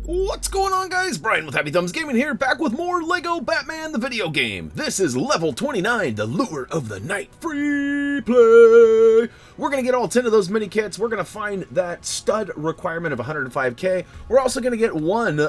What's going on, guys? Brian with HappyThumbsGaming here, back with more Lego Batman the Video Game. This is level 29, the Lure of the Night free play. We're going to get all 10 of those mini kits. We're going to find that stud requirement of 105k. We're also going to get one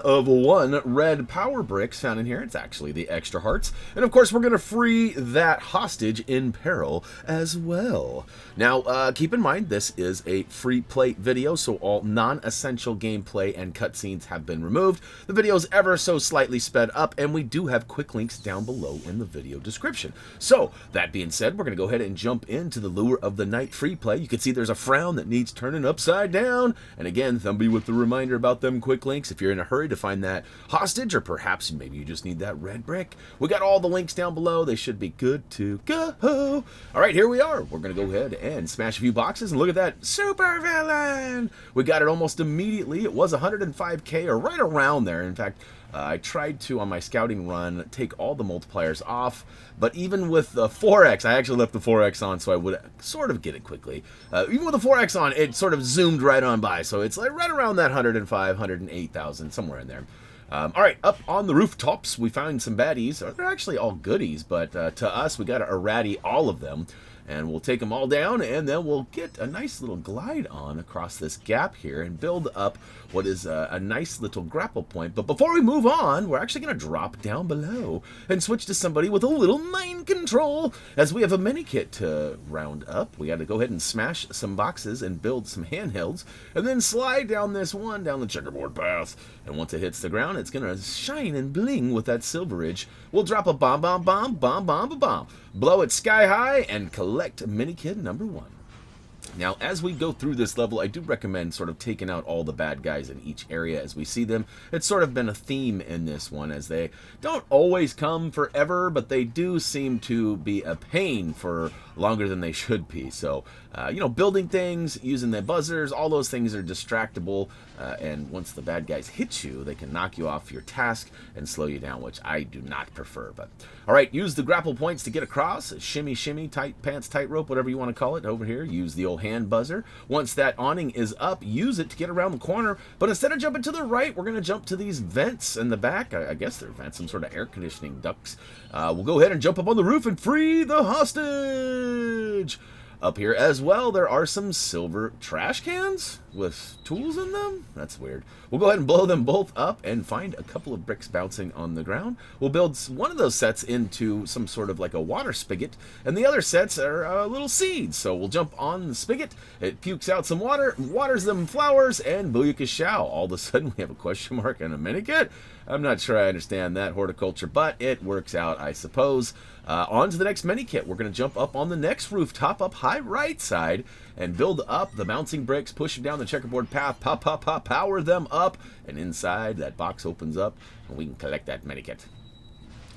red power bricks found in here. It's actually the extra hearts. And of course, we're going to free that hostage in Peril as well. Now, keep in mind, this is a free play video, so all non-essential gameplay and cutscenes have been removed. The video is ever so slightly sped up, and we do have quick links down below in the video description. So, that being said, we're going to go ahead and jump into the Lure of the Night free play. You can see there's a frown that needs turning upside down. And again, Thumbie with the reminder about them quick links if you're in a hurry to find that hostage, or perhaps maybe you just need that red brick. We got all the links down below. They should be good to go. All right, here we are. We're going to go ahead and smash a few boxes and look at that super villain. We got it almost immediately. It was 105k or right around there. In fact, I tried to, on my scouting run, take all the multipliers off, but even with the 4x, I actually left the 4x on so I would sort of get it quickly. Even with the 4x on, it sort of zoomed right on by, so it's like right around that 105, 108,000, somewhere in there. All right, up on the rooftops, we found some baddies. They're actually all goodies, but to us, we got to irradi all of them. And we'll take them all down, and then we'll get a nice little glide on across this gap here and build up what is a nice little grapple point. But before we move on, we're actually going to drop down below and switch to somebody with a little mind control. As we have a mini kit to round up, we got to go ahead and smash some boxes and build some handhelds, and then slide down this one down the checkerboard path. And once it hits the ground, it's going to shine and bling with that silverage. We'll drop a bomb, bomb, bomb, bomb, bomb, bomb, bomb. Blow it sky high and collect Minikit number 1. Now, as we go through this level, I do recommend sort of taking out all the bad guys in each area as we see them. It's sort of been a theme in this one, as they don't always come forever, but they do seem to be a pain for longer than they should be. So, you know, building things, using the buzzers, all those things are distractible, and once the bad guys hit you, they can knock you off your task and slow you down, which I do not prefer. But, all right, use the grapple points to get across. Shimmy, shimmy, tight pants, tight rope, whatever you want to call it over here. Use the old hand buzzer. Once that awning is up, use it to get around the corner. But instead of jumping to the right, we're going to jump to these vents in the back. I guess they're vents, some sort of air conditioning ducts. We'll go ahead and jump up on the roof and free the hostage. Up here as well, there are some silver trash cans with tools in them. That's weird. We'll go ahead and blow them both up and find a couple of bricks bouncing on the ground. We'll build one of those sets into some sort of like a water spigot, and the other sets are little seeds. So we'll jump on the spigot, it pukes out some water, waters them flowers, and booyakashow. All of a sudden, we have a question mark and a minikit. I'm not sure I understand that horticulture, but it works out, I suppose. On to the next mini kit. We're going to jump up on the next rooftop up high right side and build up the bouncing bricks, push them down the checkerboard path, pop, pop, pop, power them up, and inside that box opens up and we can collect that mini kit.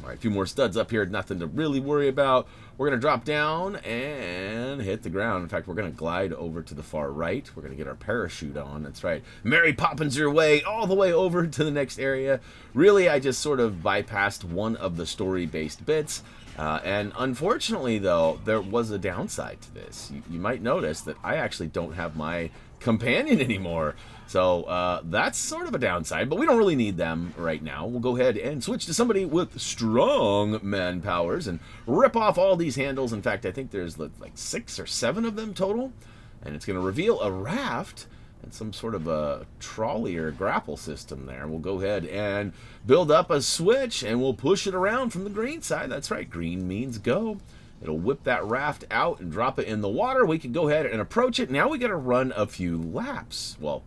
All right, a few more studs up here, nothing to really worry about. We're going to drop down and hit the ground. In fact, we're going to glide over to the far right. We're going to get our parachute on. That's right. Mary Poppins your way all the way over to the next area. Really, I just sort of bypassed one of the story-based bits. And unfortunately, though, there was a downside to this. You might notice that I actually don't have my companion anymore. So that's sort of a downside, but we don't really need them right now. We'll go ahead and switch to somebody with strong man powers and rip off all these handles. In fact, I think there's like 6 or 7 of them total. And it's going to reveal a raft and some sort of a trolley or grapple system there. We'll go ahead and build up a switch and we'll push it around from the green side. That's right, green means go. It'll whip that raft out and drop it in the water. We can go ahead and approach it. Now we got to run a few laps. Well,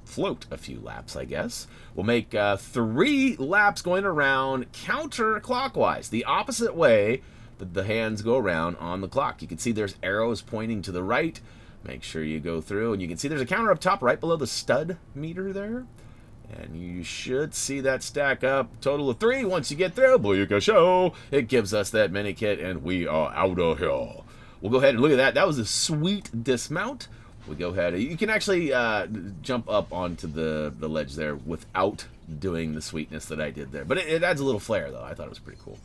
float a few laps, I guess. We'll make 3 laps going around counterclockwise, the opposite way that the hands go around on the clock. You can see there's arrows pointing to the right. Make sure you go through, and you can see there's a counter up top right below the stud meter there. And you should see that stack up. Total of 3. Once you get through, booyakashow, it gives us that mini kit, and we are out of here. We'll go ahead and look at that. That was a sweet dismount. We go ahead. You can actually jump up onto the ledge there without doing the sweetness that I did there. But it adds a little flair, though. I thought it was pretty cool.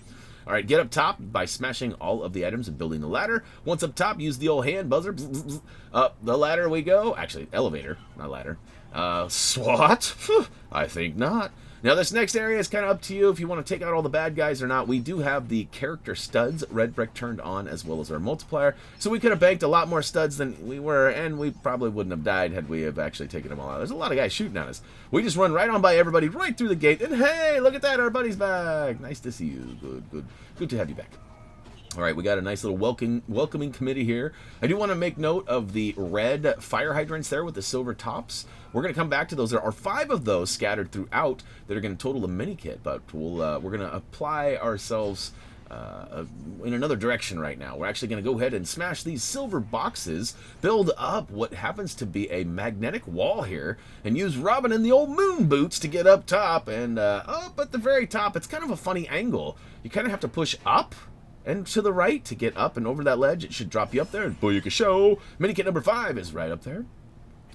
All right, get up top by smashing all of the items and building the ladder. Once up top, use the old hand buzzer. Up the ladder we go. Actually, elevator, not ladder. SWAT? I think not. Now, this next area is kind of up to you if you want to take out all the bad guys or not. We do have the character studs, red brick, turned on, as well as our multiplier. So we could have banked a lot more studs than we were, and we probably wouldn't have died had we have actually taken them all out. There's a lot of guys shooting at us. We just run right on by everybody, right through the gate, and hey, look at that, our buddy's back. Nice to see you. Good to have you back. All right, we got a nice little welcoming committee here. I do want to make note of the red fire hydrants there with the silver tops. We're going to come back to those. There are 5 of those scattered throughout that are going to total a mini kit, but we're going to apply ourselves in another direction right now. We're actually going to go ahead and smash these silver boxes, build up what happens to be a magnetic wall here, and use Robin and the old moon boots to get up top. And up at the very top, it's kind of a funny angle. You kind of have to push up and to the right to get up and over that ledge. It should drop you up there. And booyaka show. Minikit number 5 is right up there.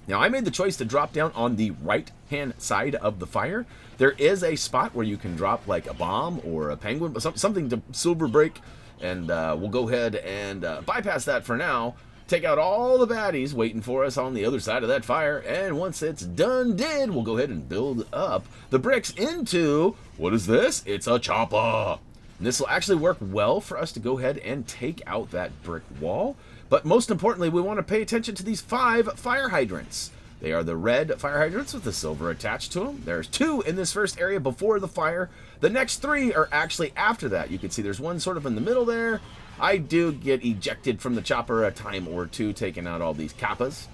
Now, I made the choice to drop down on the right-hand side of the fire. There is a spot where you can drop like a bomb or a penguin, something to silver break, and we'll go ahead and bypass that for now. Take out all the baddies waiting for us on the other side of that fire, and once it's done we'll go ahead and build up the bricks into, what is this? It's a chopper. And this will actually work well for us to go ahead and take out that brick wall. But most importantly, we want to pay attention to these 5 fire hydrants. They are the red fire hydrants with the silver attached to them. There's 2 in this first area before the fire. The next 3 are actually after that. You can see there's one sort of in the middle there. I do get ejected from the chopper a time or 2, taking out all these kappas.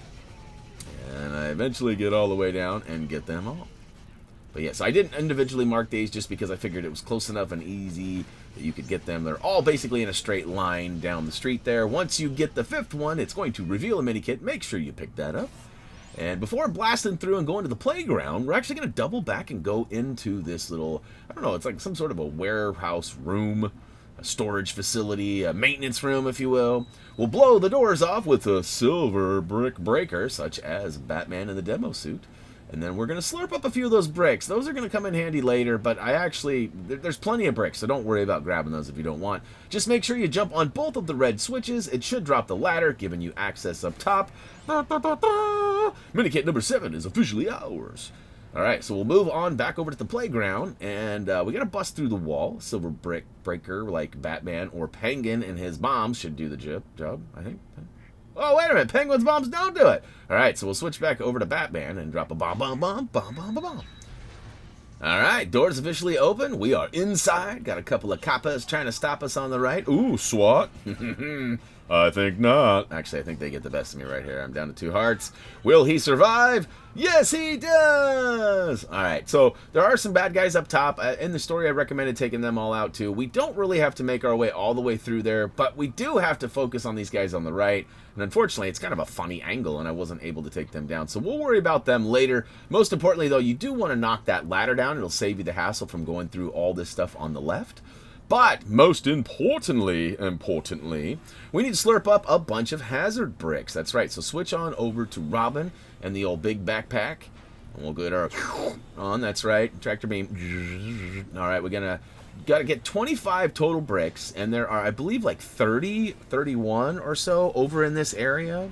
And I eventually get all the way down and get them all. But yes, I didn't individually mark these just because I figured it was close enough and easy that you could get them. They're all basically in a straight line down the street there. Once you get the 5th one, it's going to reveal a mini kit. Make sure you pick that up. And before blasting through and going to the playground, we're actually going to double back and go into this little, I don't know, it's like some sort of a warehouse room, a storage facility, a maintenance room, if you will. We'll blow the doors off with a silver brick breaker, such as Batman in the demo suit. And then we're going to slurp up a few of those bricks. Those are going to come in handy later, but there's plenty of bricks, so don't worry about grabbing those if you don't want. Just make sure you jump on both of the red switches. It should drop the ladder, giving you access up top. Minikit number 7 is officially ours. All right, so we'll move on back over to the playground, and we got to bust through the wall. Silver brick breaker like Batman or Penguin and his bombs should do the job, I think. Oh, wait a minute. Penguin's bombs don't do it. All right, so we'll switch back over to Batman and drop a bomb. All right, doors officially open. We are inside. Got a couple of kappas trying to stop us on the right. Ooh, SWAT. I think not. Actually, I think they get the best of me right here. I'm down to 2 hearts. Will he survive? Yes, he does! Alright, so there are some bad guys up top. In the story, I recommended taking them all out too. We don't really have to make our way all the way through there, but we do have to focus on these guys on the right. And unfortunately, it's kind of a funny angle, and I wasn't able to take them down. So we'll worry about them later. Most importantly, though, you do want to knock that ladder down. It'll save you the hassle from going through all this stuff on the left. But most importantly, we need to slurp up a bunch of hazard bricks. That's right. So switch on over to Robin and the old big backpack. And we'll get our on. That's right. Tractor beam. All right. We're got to get 25 total bricks. And there are, I believe, like 31 or so over in this area.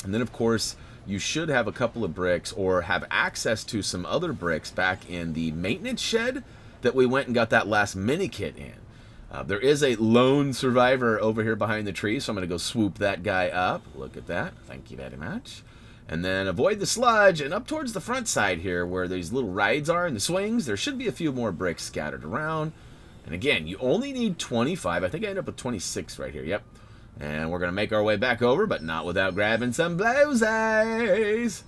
And then, of course, you should have a couple of bricks or have access to some other bricks back in the maintenance shed that we went and got that last mini kit in. There is a lone survivor over here behind the tree, so I'm going to go swoop that guy up. Look at that. Thank you very much. And then avoid the sludge, and up towards the front side here where these little rides are and the swings, there should be a few more bricks scattered around. And again, you only need 25. I think I end up with 26 right here. Yep. And we're going to make our way back over, but not without grabbing some blowsies.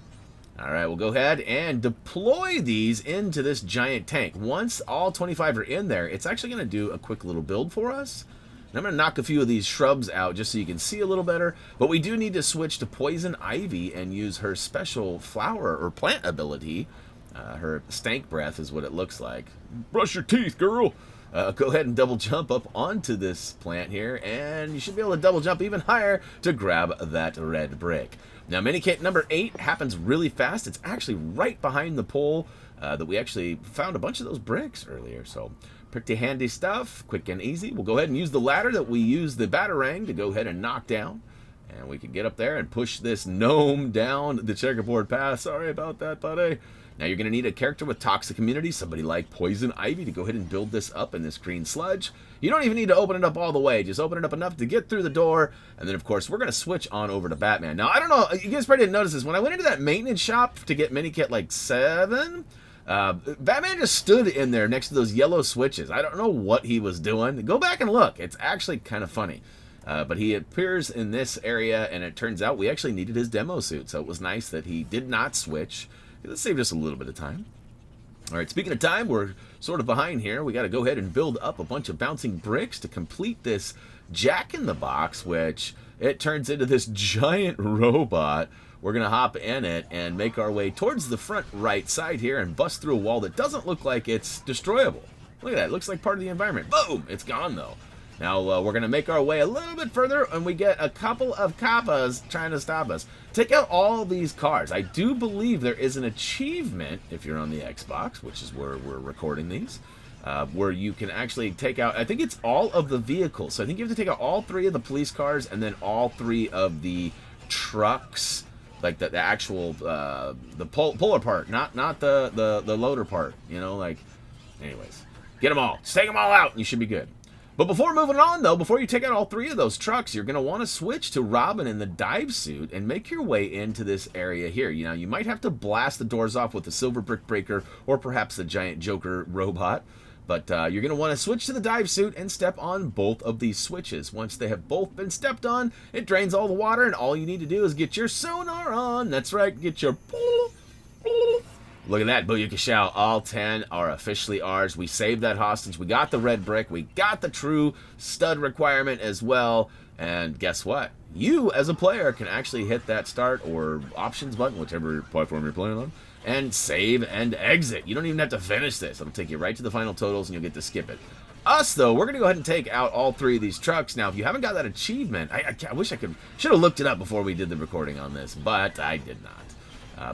Alright, we'll go ahead and deploy these into this giant tank. Once all 25 are in there, it's actually going to do a quick little build for us. And I'm going to knock a few of these shrubs out just so you can see a little better. But we do need to switch to Poison Ivy and use her special flower or plant ability. Her stank breath is what it looks like. Brush your teeth, girl! Go ahead and double jump up onto this plant here, and you should be able to double jump even higher to grab that red brick. Now, Minikit number 8 happens really fast. It's actually right behind the pole that we actually found a bunch of those bricks earlier. So Pretty handy stuff, quick and easy. We'll go ahead and use the ladder that we used the Batarang to go ahead and knock down. And we can get up there and push this gnome down the checkerboard path. Sorry about that, buddy. Now you're going to need a character with toxic immunity, somebody like Poison Ivy, to go ahead and build this up in this green sludge. You don't even need to open it up all the way. Just open it up enough to get through the door. And then, of course, we're going to switch on over to Batman. Now, I don't know. You guys probably didn't notice this. When I went into that maintenance shop to get Minikit like 7... Batman just stood in there next to those yellow switches. I don't know what he was doing. Go back and look. It's actually kind of funny. But he appears in this area, and it turns out we actually needed his demo suit. So it was nice that he did not switch. That saved us a little bit of time. All right, speaking of time, we're sort of behind here. We got to go ahead and build up a bunch of bouncing bricks to complete this Jack-in-the-Box, which it turns into this giant robot. We're going to hop in it and make our way towards the front right side here and bust through a wall that doesn't look like it's destroyable. Look at that. It looks like part of the environment. Boom! It's gone, though. Now, we're going to make our way a little bit further, and we get a couple of kappas trying to stop us. Take out all these cars. I do believe there is an achievement, if you're on the Xbox, which is where we're recording these, where you can actually take out, I think it's all of the vehicles. So I think you have to take out all 3 of the police cars and then all 3 of the trucks, like the actual, the puller part, not the loader part, you know, like, anyways. Get them all. Just take them all out, and you should be good. But before moving on, though, before you take out all 3 of those trucks, you're going to want to switch to Robin in the dive suit and make your way into this area here. You know, you might have to blast the doors off with the Silver Brick Breaker or perhaps the Giant Joker robot. But you're going to want to switch to the dive suit and step on both of these switches. Once they have both been stepped on, it drains all the water, and all you need to do is get your sonar on. That's right, get your... Look at that, Booyaka Shao. All 10 are officially ours. We saved that hostage. We got the red brick. We got the true stud requirement as well. And guess what? You, as a player, can actually hit that start or options button, whichever platform you're playing on, and save and exit. You don't even have to finish this. It'll take you right to the final totals, and you'll get to skip it. Us, though, we're going to go ahead and take out all 3 of these trucks. Now, if you haven't got that achievement, I wish I could... Should have looked it up before we did the recording on this, but I did not.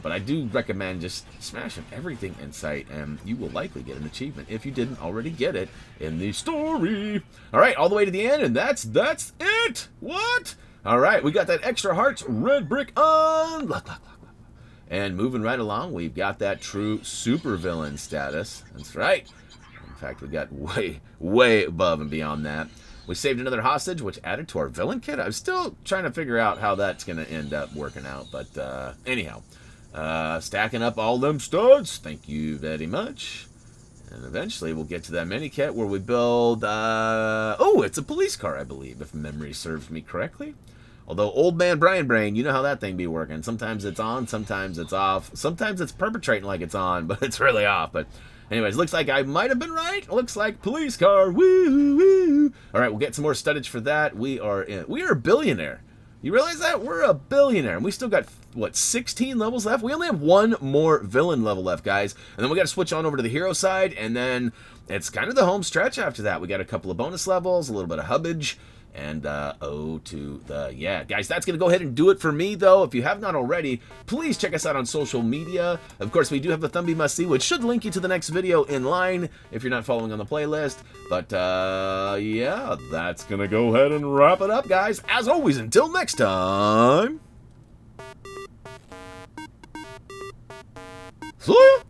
But I do recommend just smashing everything in sight, and you will likely get an achievement if you didn't already get it in the story. All right, all the way to the end, and that's it. What? All right, we got that extra hearts red brick on. Look. And moving right along, we've got that true supervillain status. That's right. In fact, we got way above and beyond that. We saved another hostage, which added to our villain kit. I'm still trying to figure out how that's going to end up working out, but anyhow. Stacking up all them studs. Thank you very much. And eventually we'll get to that mini kit where we build, oh, it's a police car, I believe, if memory serves me correctly. Although, old man Brian Brain, you know how that thing be working. Sometimes it's on, sometimes it's off. Sometimes it's perpetrating like it's on, but it's really off. But anyways, looks like I might have been right. Looks like police car. Woo, woo. All right, we'll get some more studdage for that. We are a billionaire. You realize that? We're a billionaire, and we still got, what, 16 levels left? We only have 1 more villain level left, guys. And then we got to switch on over to the hero side, and then it's kind of the home stretch after that. We got a couple of bonus levels, a little bit of hubbage, and yeah. Guys, that's going to go ahead and do it for me, though. If you have not already, please check us out on social media. Of course, we do have the Thumbie Must See, which should link you to the next video in line if you're not following on the playlist. But, yeah, that's going to go ahead and wrap it up, guys. As always, until next time, see ya!